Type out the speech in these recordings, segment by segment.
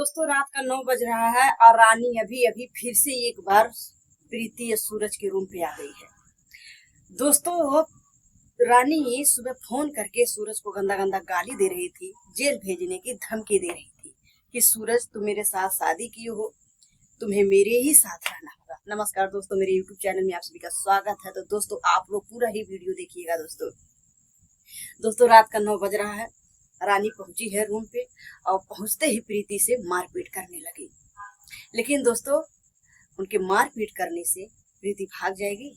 दोस्तों रात का 9 बज रहा है और रानी अभी अभी फिर से एक बार प्रीति या सूरज के रूम पे आ गई है। दोस्तों रानी सुबह फोन करके सूरज को गंदा गंदा गाली दे रही थी, जेल भेजने की धमकी दे रही थी कि सूरज तुम मेरे साथ शादी किए हो, तुम्हें मेरे ही साथ रहना होगा। नमस्कार दोस्तों, मेरे यूट्यूब चैनल में आप सभी का स्वागत है। तो दोस्तों आप लोग पूरा ही वीडियो देखिएगा। दोस्तों रात का 9 बज रहा है, रानी पहुंची है रूम पे और पहुंचते ही प्रीति से मारपीट करने लगी। लेकिन दोस्तों उनके मारपीट करने से प्रीति भाग जाएगी?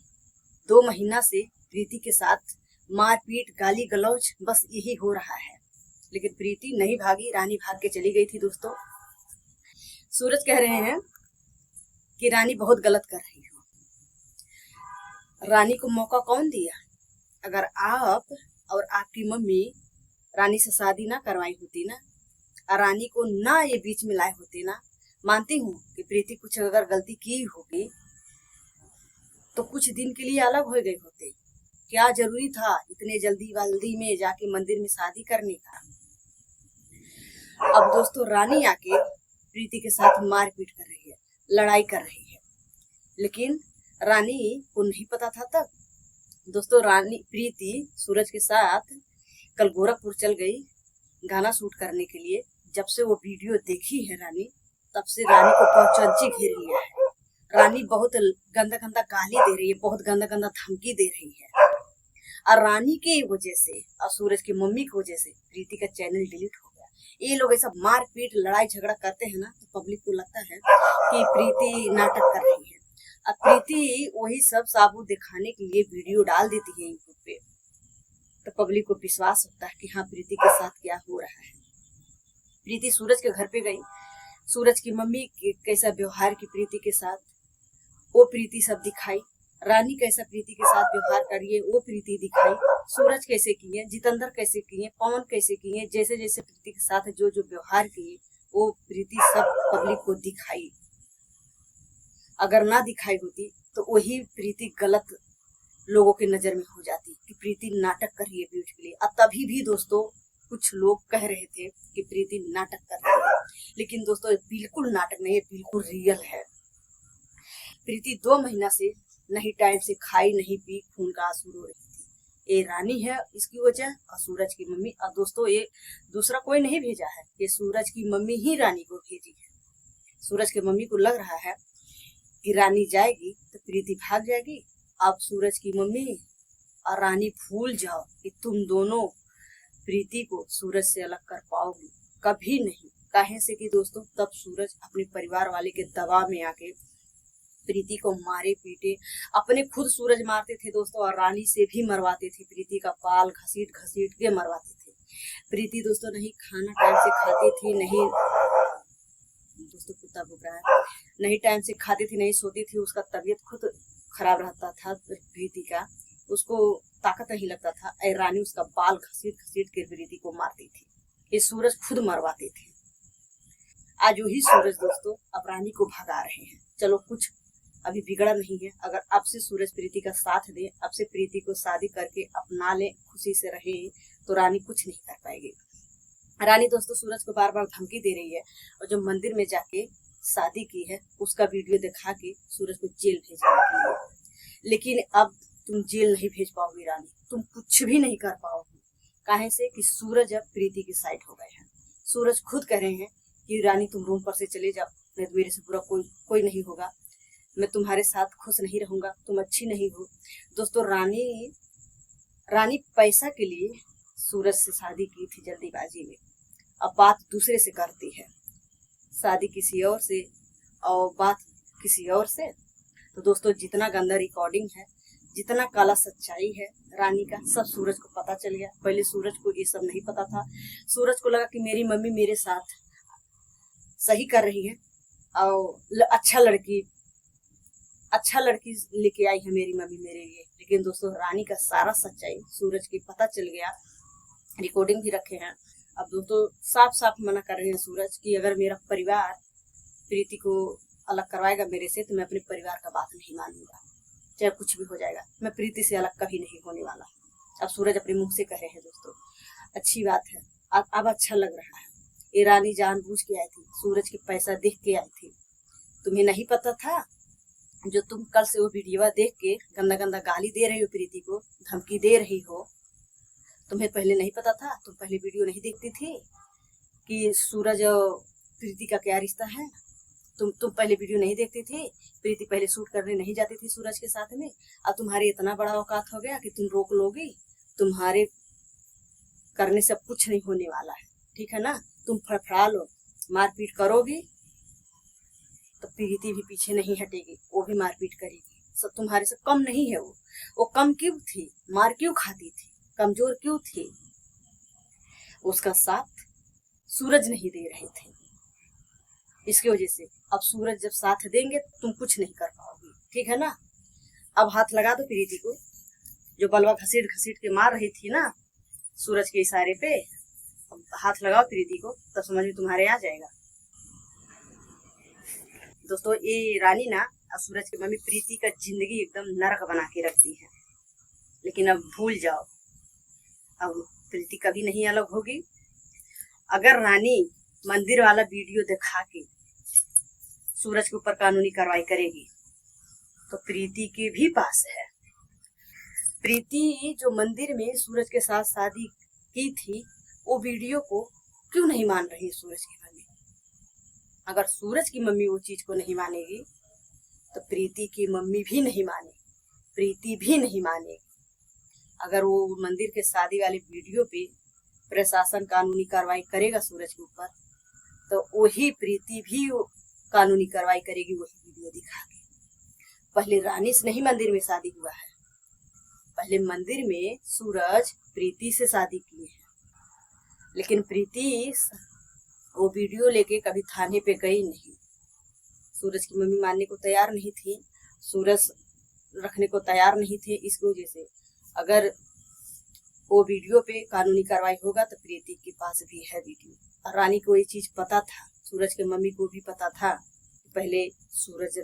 2 महीना से प्रीति के साथ मारपीट गाली गलौज बस यही हो रहा है, लेकिन प्रीति नहीं भागी, रानी भाग के चली गई थी। दोस्तों सूरज कह रहे हैं कि रानी बहुत गलत कर रही हो, रानी को मौका कौन दिया? अगर आप और आपकी मम्मी रानी से शादी ना करवाई होती ना, और रानी को ना ये बीच में लाए होते ना, मानती हूँ कि प्रीति कुछ अगर गलती की होगी तो कुछ दिन के लिए अलग हो गए होते। क्या जरूरी था इतने जल्दी में जाके मंदिर में शादी करने का? अब दोस्तों रानी आके प्रीति के साथ मारपीट कर रही है, लड़ाई कर रही है, लेकिन रानी को नहीं पता था तब। दोस्तों रानी प्रीति सूरज के साथ कल गोरखपुर चल गई गाना शूट करने के लिए। जब से वो वीडियो देखी है रानी, तब से रानी को पहुंची घेर लिया है। रानी बहुत गंदा गंदा गाली दे रही है, बहुत गंदा गंदा धमकी दे रही है, और रानी की वजह से और सूरज की मम्मी की वजह से प्रीति का चैनल डिलीट हो गया। ये लोग ऐसा मारपीट लड़ाई झगड़ा करते हैं ना, तो पब्लिक को लगता है कि प्रीति नाटक कर रही है। अब प्रीति वही सब साबुत दिखाने के लिए वीडियो डाल देती है यूट्यूब पे, तो पब्लिक को विश्वास होता है कि हाँ प्रीति के साथ क्या हो रहा है। प्रीति सूरज के घर पे गई, सूरज की मम्मी कैसा व्यवहार की प्रीति के साथ, वो प्रीति सब दिखाई। रानी कैसा प्रीति के साथ व्यवहार करिए वो प्रीति दिखाई। सूरज कैसे किए, जितेंद्र कैसे किए, पवन कैसे किए, जैसे जैसे प्रीति के साथ जो जो व्यवहार किए वो प्रीति सब पब्लिक को दिखाई। अगर ना दिखाई होती तो वही प्रीति गलत लोगों की नजर में हो जाती कि प्रीति नाटक कर रही है व्यूज के लिए। अब तभी भी दोस्तों कुछ लोग कह रहे थे कि प्रीति नाटक कर रही है, लेकिन दोस्तों ये बिल्कुल नाटक नहीं है, बिल्कुल रियल है। प्रीति 2 महीना से नहीं टाइम से खाई नहीं पी, खून का आंसू रो रही थी। ये रानी है इसकी वजह, और सूरज की मम्मी। और दोस्तों ये दूसरा कोई नहीं भेजा है, ये सूरज की मम्मी ही रानी को भेजी है। सूरज की मम्मी को लग रहा है कि रानी जाएगी तो प्रीति भाग जाएगी। अब सूरज की मम्मी और रानी भूल जाओ कि तुम दोनों प्रीति को सूरज से अलग कर पाओगे, कभी नहीं। काहे से कि दोस्तों तब सूरज अपने परिवार वाले के दबाव में आके प्रीति को मारे पीटे, अपने खुद सूरज मारते थे दोस्तों, और रानी से भी मरवाते थे। प्रीति का बाल घसीट घसीट के मरवाते थे। प्रीति दोस्तों नहीं खाना टाइम से खाती थी, नहीं दोस्तों कुत्ता भूख रहा है, नहीं टाइम से खाती थी, नहीं सोती थी। उसका तबीयत खुद खराब रहता था प्रीति का, उसको ताकत नहीं लगता था। रानी उसका बाल घसीट घसीट के प्रीति को मारती थी, ये सूरज खुद मरवाते थे। आज वही सूरज दोस्तों अब रानी को भगा रहे हैं। चलो कुछ अभी बिगड़ा नहीं है, अगर अब से सूरज प्रीति का साथ दे, अब से प्रीति को शादी करके अपना ले, खुशी से रहे, तो रानी कुछ नहीं कर पाएगी। रानी दोस्तों सूरज को बार बार धमकी दे रही है, और जो मंदिर में जाके शादी की है उसका वीडियो दिखा के सूरज को जेल भेजने के लिए। लेकिन अब तुम जेल नहीं भेज पाओगी रानी, तुम कुछ भी नहीं कर पाओगी। काहे से कि सूरज अब प्रीति की साइड हो गए हैं। सूरज खुद कह रहे हैं कि रानी तुम रूम पर से चले जाओ, नहीं तो मेरे से बुरा कोई नहीं होगा, मैं तुम्हारे साथ खुश नहीं रहूंगा, तुम अच्छी नहीं हो। दोस्तों रानी पैसा के लिए सूरज से शादी की थी जल्दीबाजी में, अब बात दूसरे से करती है, शादी किसी और से और बात किसी और से। तो दोस्तों जितना गंदा रिकॉर्डिंग है, जितना काला सच्चाई है रानी का, सब सूरज को पता चल गया। पहले सूरज को ये सब नहीं पता था। सूरज को लगा कि मेरी मम्मी मेरे साथ सही कर रही है और अच्छा लड़की लेके आई है मेरी मम्मी मेरे लिए। लेकिन दोस्तों रानी का सारा सच्चाई सूरज की पता चल गया, रिकॉर्डिंग भी रखे हैं। अब दोस्तों साफ साफ मना कर रहे हैं सूरज कि अगर मेरा परिवार प्रीति को अलग करवाएगा मेरे से, तो मैं अपने परिवार का बात नहीं मानूंगा, चाहे कुछ भी हो जाएगा, मैं प्रीति से अलग कभी नहीं होने वाला। अब सूरज अपने मुंह से कह रहे हैं दोस्तों, अच्छी बात है, अब अच्छा लग रहा है। ये रानी जानबूझ के आई थी, सूरज के पैसा देख के आई थी। तुम्हें नहीं पता था? जो तुम कल से वो वीडियो देख के गंदा गंदा गाली दे रही हो प्रीति को, धमकी दे रही हो, तुम्हें पहले नहीं पता था? तुम पहले वीडियो नहीं देखती थी कि सूरज और प्रीति का क्या रिश्ता है? तुम पहले वीडियो नहीं देखती थी? प्रीति पहले शूट करने नहीं जाती थी सूरज के साथ में? अब तुम्हारे इतना बड़ा औकात हो गया कि तुम रोक लोगी? तुम्हारे करने से कुछ नहीं होने वाला है, ठीक है ना? तुम फड़फड़ा लो, मारपीट करोगी तो प्रीति भी पीछे नहीं हटेगी, वो भी मारपीट करेगी। सब तुम्हारे से कम नहीं है। वो कम क्यों थी? मार क्यों खाती थी? कमजोर क्यों थी? उसका साथ सूरज नहीं दे रहे थे, इसकी वजह से अब सूरज जब साथ देंगे तुम कुछ नहीं कर पाओगी, ठीक है ना? अब हाथ लगा दो प्रीति को, जो बलवा घसीट घसीट के मार रही थी ना सूरज के इशारे पे। अब हाथ लगाओ प्रीति को, तब समझ में तुम्हारे आ जाएगा। दोस्तों, ये रानी ना और सूरज की मम्मी प्रीति का जिंदगी एकदम नरक बना के रखती है। लेकिन अब भूल जाओ, अब प्रीति कभी नहीं अलग होगी। अगर रानी मंदिर वाला वीडियो दिखा के सूरज के ऊपर कानूनी कार्रवाई करेगी तो प्रीति के भी पास है। प्रीति जो मंदिर में सूरज के साथ शादी की थी, वो वीडियो को क्यों नहीं मान रही सूरज की मम्मी? अगर सूरज की मम्मी वो चीज को नहीं मानेगी तो प्रीति की मम्मी भी नहीं मानेगी, प्रीति भी नहीं मानेगी। अगर वो मंदिर के शादी वाले वीडियो पे प्रशासन कानूनी कार्रवाई करेगा सूरज के ऊपर, तो वही प्रीति भी कानूनी कार्रवाई करेगी, वही वीडियो दिखा के। पहले रानी से नहीं मंदिर में शादी हुआ है, पहले मंदिर में सूरज प्रीति से शादी किए हैं। लेकिन प्रीति वो वीडियो लेके कभी थाने पे गई नहीं। सूरज की मम्मी मानने को तैयार नहीं थी, सूरज रखने को तैयार नहीं थे। इसकी वजह से अगर वो वीडियो पे कानूनी कार्रवाई होगा तो प्रीति के पास भी है वीडियो। और रानी को ये चीज पता था, सूरज के मम्मी को भी पता था कि पहले सूरज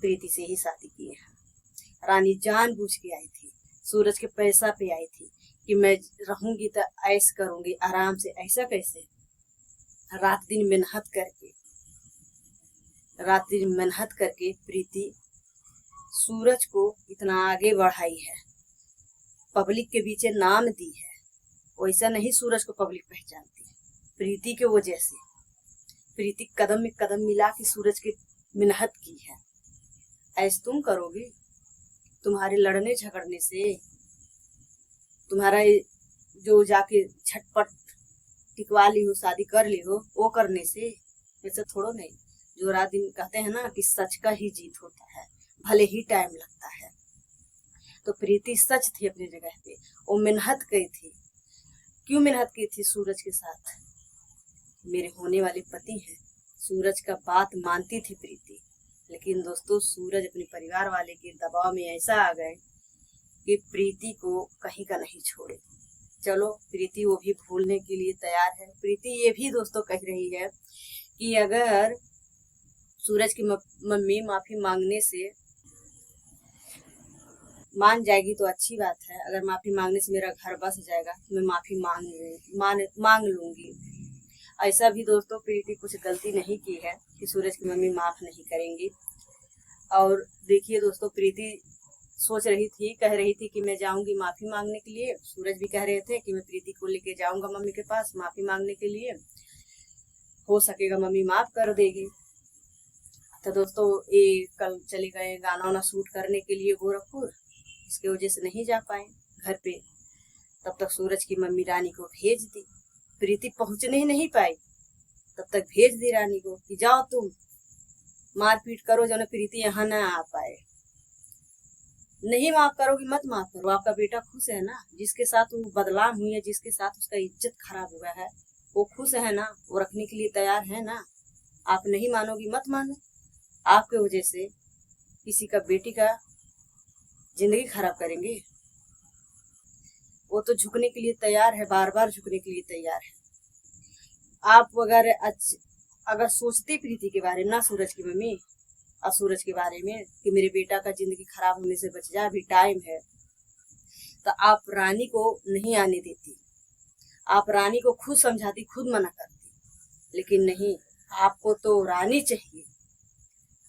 प्रीति से ही शादी किए हैं। रानी जानबूझ के आई थी, सूरज के पैसा पे आई थी कि मैं रहूंगी तो ऐश करूंगी आराम से। ऐसा कैसे? रात दिन मेहनत करके प्रीति सूरज को इतना आगे बढ़ाई है, पब्लिक के बीच नाम दी है। वैसा नहीं सूरज को पब्लिक पहचानती है, प्रीति के वजह से। प्रीति कदम में कदम मिला के सूरज की मेहनत की है। ऐसे तुम करोगी? तुम्हारे लड़ने झगड़ने से, तुम्हारा जो जाके झटपट टिकवा ली हो, शादी कर ली हो, वो करने से ऐसा थोड़ो नहीं। जो रात दिन कहते हैं ना कि सच का ही जीत होता है, भले ही टाइम लगता है। तो प्रीति सच थी अपनी जगह पे, वो मेहनत की थी। क्यों मेहनत की थी सूरज के साथ? मेरे होने वाले पति हैं, सूरज का बात मानती थी प्रीति। लेकिन दोस्तों, सूरज अपने परिवार वाले के दबाव में ऐसा आ गए कि प्रीति को कहीं का नहीं छोड़े। चलो, प्रीति वो भी भूलने के लिए तैयार है। प्रीति ये भी दोस्तों कह रही है कि अगर सूरज की मम्मी माफी मांगने से मान जाएगी तो अच्छी बात है। अगर माफी मांगने से मेरा घर बस जाएगा तो मैं माफी मांग लूंगी। ऐसा भी दोस्तों प्रीति कुछ गलती नहीं की है कि सूरज की मम्मी माफ नहीं करेंगी। और देखिए दोस्तों, प्रीति सोच रही थी, कह रही थी कि मैं जाऊंगी माफी मांगने के लिए। सूरज भी कह रहे थे कि मैं प्रीति को लेके जाऊंगा मम्मी के पास माफी मांगने के लिए, हो सकेगा मम्मी माफ कर देगी। तो दोस्तों, ये कल चले गए गाना वाना शूट करने के लिए गोरखपुर, इसकी वजह से नहीं जा पाए घर पे। तब तक सूरज की मम्मी रानी को भेज दी। प्रीति पहुंचने ही नहीं पाई, तब तक भेज दी रानी को कि जाओ तुम मारपीट करो, जो प्रीति यहाँ ना आ पाए। नहीं माफ करोगी मत माफ करो, आपका बेटा खुश है ना? जिसके साथ वो बदनाम हुई है, जिसके साथ उसका इज्जत खराब हुआ है, वो खुश है ना? वो रखने के लिए तैयार है ना? आप नहीं मानोगी मत मानो। आपके वजह से किसी का बेटी का जिंदगी खराब करेंगे? वो तो झुकने के लिए तैयार है, बार बार झुकने के लिए तैयार है। आप अगर सोचते प्रीति के बारे में ना, सूरज की मम्मी और सूरज के बारे में कि मेरे बेटा का जिंदगी खराब होने से बच जाए, अभी टाइम है, तो आप रानी को नहीं आने देती। आप रानी को खुद समझाती, खुद मना करती। लेकिन नहीं, आपको तो रानी चाहिए,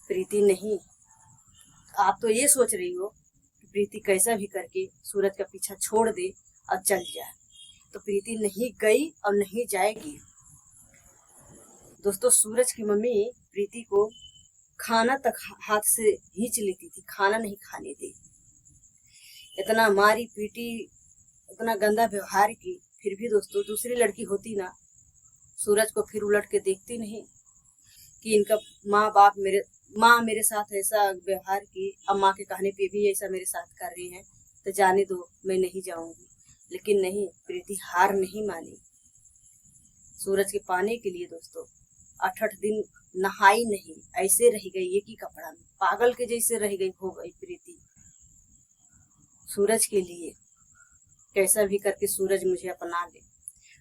प्रीति नहीं। आप तो ये सोच रही हो कि प्रीति कैसा भी करके सूरज का पीछा छोड़ दे और चल जाए, तो प्रीति नहीं गई और नहीं जाएगी। दोस्तों, सूरज की मम्मी प्रीति को खाना तक हाथ से खींच लेती थी, खाना नहीं खाने दी। इतना मारी पीटी, इतना गंदा व्यवहार की, फिर भी दोस्तों दूसरी लड़की होती ना, सूरज को फिर उलट के देखती नहीं कि इनका माँ मेरे साथ ऐसा व्यवहार की, अब माँ के कहने पे भी ऐसा मेरे साथ कर रही हैं, तो जाने दो, मैं नहीं जाऊंगी। लेकिन नहीं, प्रीति हार नहीं मानी। सूरज के पाने के लिए दोस्तों 8 दिन नहाई नहीं, ऐसे रह गई एक ही कपड़ा में, पागल के जैसे रह गई, हो गई प्रीति सूरज के लिए। कैसा भी करके सूरज मुझे अपना ले।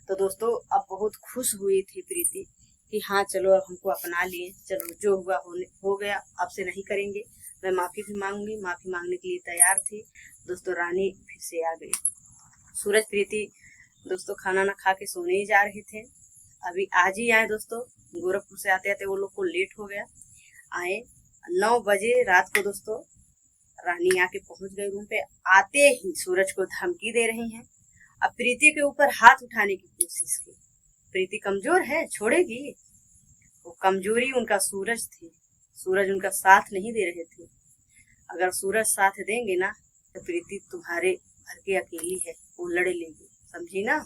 तो दोस्तों, अब बहुत खुश हुई थी प्रीति कि हाँ चलो अब हमको अपना लिए, चलो जो हुआ हो गया, अब से नहीं करेंगे। मैं माफ़ी भी मांगूंगी, माफ़ी मांगने के लिए तैयार थी। दोस्तों, रानी फिर से आ गई। सूरज प्रीति दोस्तों खाना ना खा के सोने ही जा रहे थे, अभी आज ही आए दोस्तों। गोरखपुर से आते आते वो लोग को लेट हो गया, आए 9 बजे रात को दोस्तों। रानी आके पहुंच गई रूम पे। आते ही सूरज को धमकी दे रही हैं, अब प्रीति के ऊपर हाथ उठाने की कोशिश की। प्रीति कमजोर है, छोड़ेगी? वो कमजोरी उनका सूरज थी, सूरज उनका साथ नहीं दे रहे थे। अगर सूरज साथ देंगे ना तो प्रीति तुम्हारे घर के अकेली है, वो लड़ लेगी, समझी ना।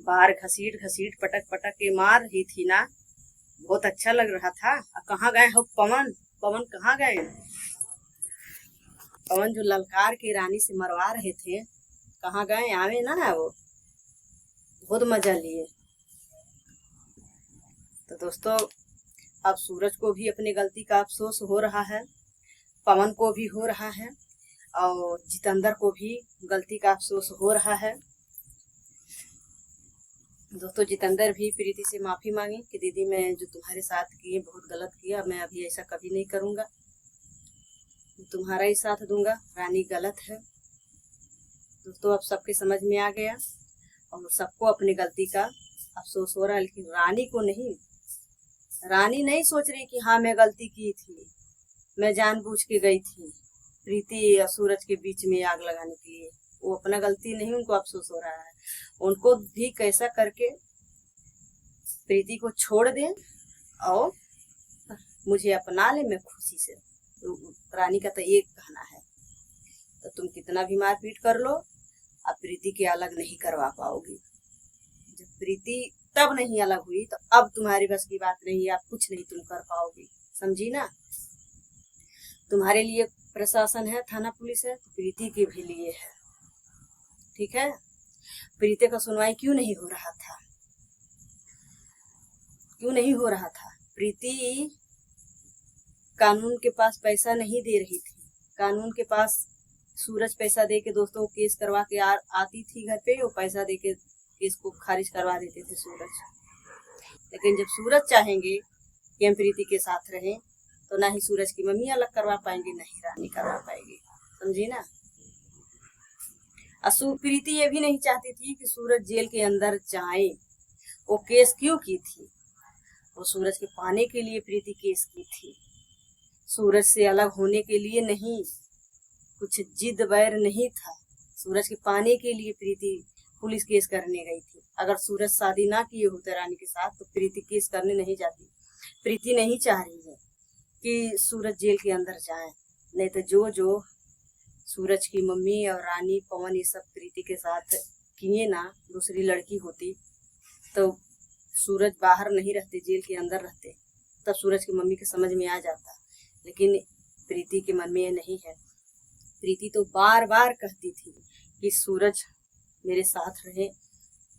बाहर घसीट घसीट पटक पटक के मार रही थी ना, बहुत अच्छा लग रहा था। अब कहाँ गए हो पवन? पवन कहाँ गए? पवन जो ललकार के रानी से मरवा रहे थे, कहाँ गए? आवे ना, वो बहुत मजा लिए। तो दोस्तों, अब सूरज को भी अपनी गलती का अफसोस हो रहा है, पवन को भी हो रहा है, और जितेंद्र को भी गलती का अफसोस हो रहा है। दोस्तों, जितेंद्र भी प्रीति से माफी मांगी कि दीदी मैं जो तुम्हारे साथ किए बहुत गलत किया, मैं अभी ऐसा कभी नहीं करूंगा, तुम्हारा ही साथ दूंगा, रानी गलत है। दोस्तों, अब सबके समझ में आ गया और सबको अपनी गलती का अफसोस हो रहा है, लेकिन रानी को नहीं। रानी नहीं सोच रही कि हाँ मैं गलती की थी, मैं जानबूझ के गई थी प्रीति और सूरज के बीच में आग लगाने के लिए। वो अपना गलती नहीं, उनको अफसोस हो रहा है। उनको भी कैसा करके प्रीति को छोड़ दें और मुझे अपना ले, मैं खुशी से। तो रानी का तो एक कहना है, तो तुम कितना भी मारपीट कर लो, अब प्रीति के अलग नहीं करवा पाओगी। जब प्रीति तब नहीं अलग हुई, तो अब तुम्हारी बस की बात नहीं, आप कुछ नहीं तुम कर पाओगी, समझी ना। तुम्हारे लिए प्रशासन है, थाना पुलिस है, तो प्रीति के भी लिए है, ठीक है। प्रीति का सुनवाई क्यों नहीं हो रहा था? क्यों नहीं हो रहा था? प्रीति कानून के पास पैसा नहीं दे रही थी, कानून के पास सूरज पैसा दे के दोस्तों केस करवा के आती थी घर पे, वो पैसा दे के केस को खारिज करवा देते थे सूरज। लेकिन जब सूरज चाहेंगे कि हम प्रीति के साथ रहें, तो ना ही सूरज की मम्मी अलग करवा पाएंगे, ना ही रानी करवा पाएगी, समझी ना। प्रीति ये भी नहीं चाहती थी कि सूरज जेल के अंदर जाए। वो केस क्यों की थी? वो सूरज के पाने के लिए प्रीति केस की थी, सूरज से अलग होने के लिए नहीं, कुछ जिद वैर नहीं था। सूरज के पाने के लिए प्रीति पुलिस केस करने गई थी। अगर सूरज शादी ना किए होते रानी के साथ, तो प्रीति केस करने नहीं जाती। प्रीति नहीं चाह रही है कि सूरज जेल के अंदर जाए, नहीं तो जो सूरज की मम्मी और रानी पवन ये सब प्रीति के साथ किए ना, दूसरी लड़की होती तो सूरज बाहर नहीं रहते, जेल के अंदर रहते, तब सूरज की मम्मी के समझ में आ जाता। लेकिन प्रीति के मन में ये नहीं है। प्रीति तो बार बार कहती थी कि सूरज मेरे साथ रहे,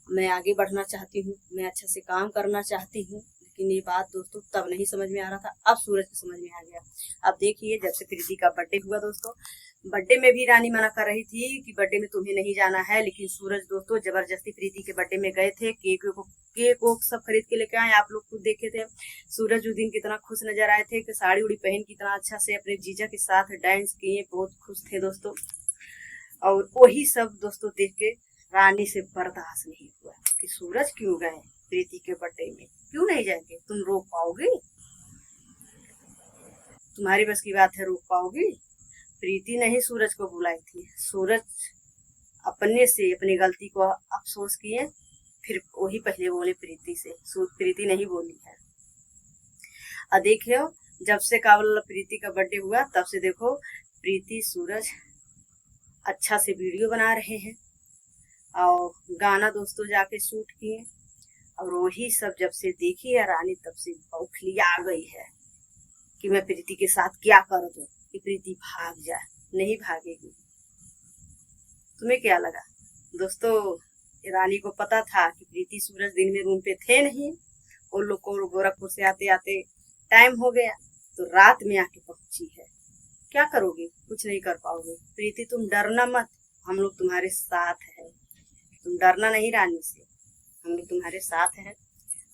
मैं आगे बढ़ना चाहती हूँ, मैं अच्छा से काम करना चाहती हूँ। लेकिन ये बात दोस्तों तब नहीं समझ में आ रहा था, अब सूरज को समझ में आ गया। अब देखिए, जब से प्रीति का बर्थडे हुआ दोस्तों, बर्थडे में भी रानी मना कर रही थी कि बर्थडे में तुम्हें नहीं जाना है, लेकिन सूरज दोस्तों जबरदस्ती प्रीति के बर्थडे में गए थे। केक सब खरीद के लेके आए, आप लोग खुद देखे थे। सूरज उस दिन कितना खुश नजर आए थे कि साड़ी उड़ी पहन कितना अच्छा से अपने जीजा के साथ डांस किए, बहुत खुश थे दोस्तों। और वही सब दोस्तों देख के रानी से बर्दाश्त नहीं हुआ कि सूरज क्यों गए, प्रीति के बर्थडे में? क्यों नहीं जाएंगे? तुम रोक पाओगी? तुम्हारी बस की बात है, रोक पाओगी? प्रीति नहीं सूरज को बुलाई थी, सूरज अपने से अपनी गलती को अफसोस किए, फिर वही पहले बोले प्रीति से, प्रीति नहीं बोली है। और देखियो, जब से कावल प्रीति का बर्थडे हुआ तब से देखो प्रीति सूरज अच्छा से वीडियो बना रहे हैं और गाना दोस्तों जाके शूट किए। और वही सब जब से देखी है रानी तब से बौखली आ गई है कि मैं प्रीति के साथ क्या कर दूं कि प्रीति भाग जाए। नहीं भागेगी। तुम्हें क्या लगा दोस्तों? रानी को पता था कि प्रीति सूरज दिन में रूम पे थे नहीं, उन लोग को गोरखपुर से आते आते टाइम हो गया तो रात में आके पहुंची है। क्या करोगे? कुछ नहीं कर पाओगे। प्रीति तुम डरना मत, हम लोग तुम्हारे साथ है। तुम डरना नहीं रानी से, हम लोग तुम्हारे साथ हैं।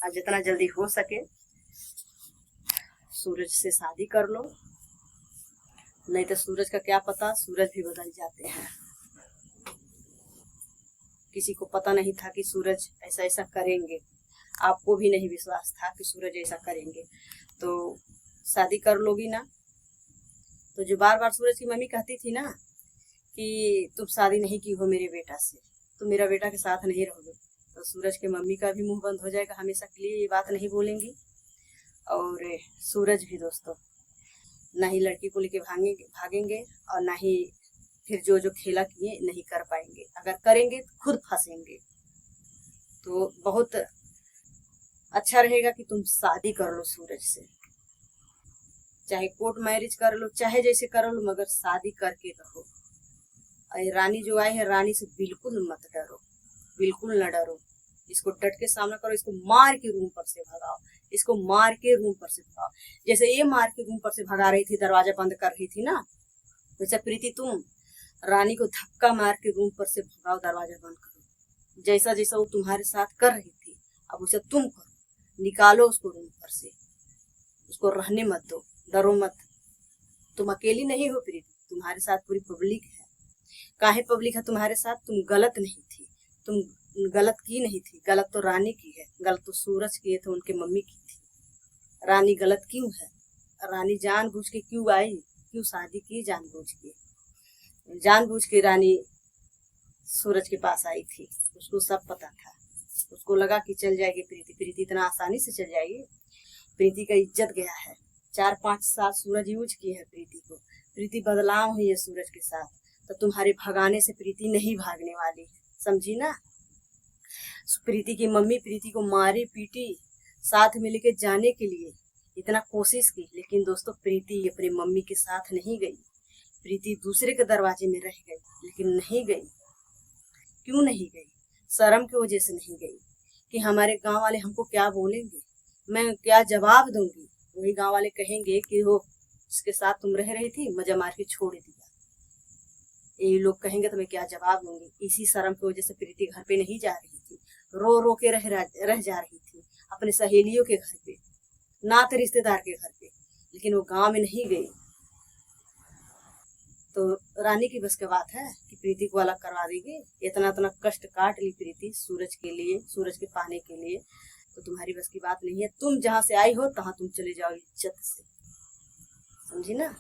और जितना जल्दी हो सके सूरज से शादी कर लो, नहीं तो सूरज का क्या पता, सूरज भी बदल जाते हैं। किसी को पता नहीं था कि सूरज ऐसा ऐसा करेंगे, आपको भी नहीं विश्वास था कि सूरज ऐसा करेंगे, तो शादी कर लोगी ना। तो जो बार बार सूरज की मम्मी कहती थी ना कि तुम शादी नहीं की हो मेरे बेटा से, तुम मेरा बेटा के साथ नहीं रहोगे, तो सूरज के मम्मी का भी मुंह बंद हो जाएगा, हमेशा के लिए ये बात नहीं बोलेंगी। और सूरज भी दोस्तों ना ही लड़की को लेके भागेंगे और ना ही फिर जो जो खेला किए नहीं कर पाएंगे। अगर करेंगे तो खुद फंसेंगे। तो बहुत अच्छा रहेगा कि तुम शादी कर लो सूरज से, चाहे कोर्ट मैरिज कर लो, चाहे जैसे कर लो, मगर शादी करके रहो। और रानी जो आई है, रानी से बिल्कुल मत डरो, बिल्कुल न डरो। इसको डट के सामना करो, इसको मार के रूम पर से भगाओ, इसको मार के रूम पर से भगाओ। जैसे ये मार के रूम पर से भगा रही थी, दरवाजा बंद कर रही थी ना, वैसे प्रीति तुम रानी को धक्का मार के रूम पर से भगाओ, दरवाजा बंद करो। जैसा जैसा वो तुम्हारे साथ कर रही थी अब उसे तुम करो, निकालो उसको रूम पर से, उसको रहने मत दो, डरो मत। तुम अकेली नहीं हो प्रीति, तुम्हारे साथ पूरी पब्लिक है। काहे पब्लिक है तुम्हारे साथ? तुम गलत नहीं थी, तुम गलत की नहीं थी। गलत तो रानी की है, गलत तो सूरज की है, तो उनके मम्मी की थी। रानी गलत क्यों है? रानी जानबूझ के क्यों आई, क्यों शादी की? जानबूझ के रानी सूरज के पास आई थी। उसको सब पता था, उसको लगा कि चल जाएगी प्रीति इतना आसानी से चल जाएगी। प्रीति का इज्जत गया है। 4-5 साल सूरज यूज किए है प्रीति को, प्रीति बदलाव हुई है सूरज के साथ। तो तुम्हारे भगाने से प्रीति नहीं भागने वाली, समझी ना। प्रीति की मम्मी प्रीति को मारी पीटी, साथ में लेके जाने के लिए इतना कोशिश की, लेकिन दोस्तों प्रीति अपनी मम्मी के साथ नहीं गई। प्रीति दूसरे के दरवाजे में रह गई, लेकिन नहीं गई। क्यों नहीं गई? शर्म की वजह से नहीं गई कि हमारे गांव वाले हमको क्या बोलेंगे, मैं क्या जवाब दूंगी। वही गांव वाले कहेंगे कि वो इसके साथ तुम रह रही थी, मजा मार के छोड़ दिया। ये लोग कहेंगे तो मैं क्या जवाब दूंगी। इसी शर्म की वजह से प्रीति घर पे नहीं जा रही थी, रो रो के रह जा रही थी अपने सहेलियों के घर पे, नात रिश्तेदार के घर पे, लेकिन वो गांव में नहीं गई। तो रानी की बस की बात है कि प्रीति को अलग करवा देगी? इतना इतना कष्ट काट ली प्रीति सूरज के लिए, सूरज के पाने के लिए, तो तुम्हारी बस की बात नहीं है। तुम जहां से आई हो तहां तुम चले जाओ इज्जत से, समझी ना।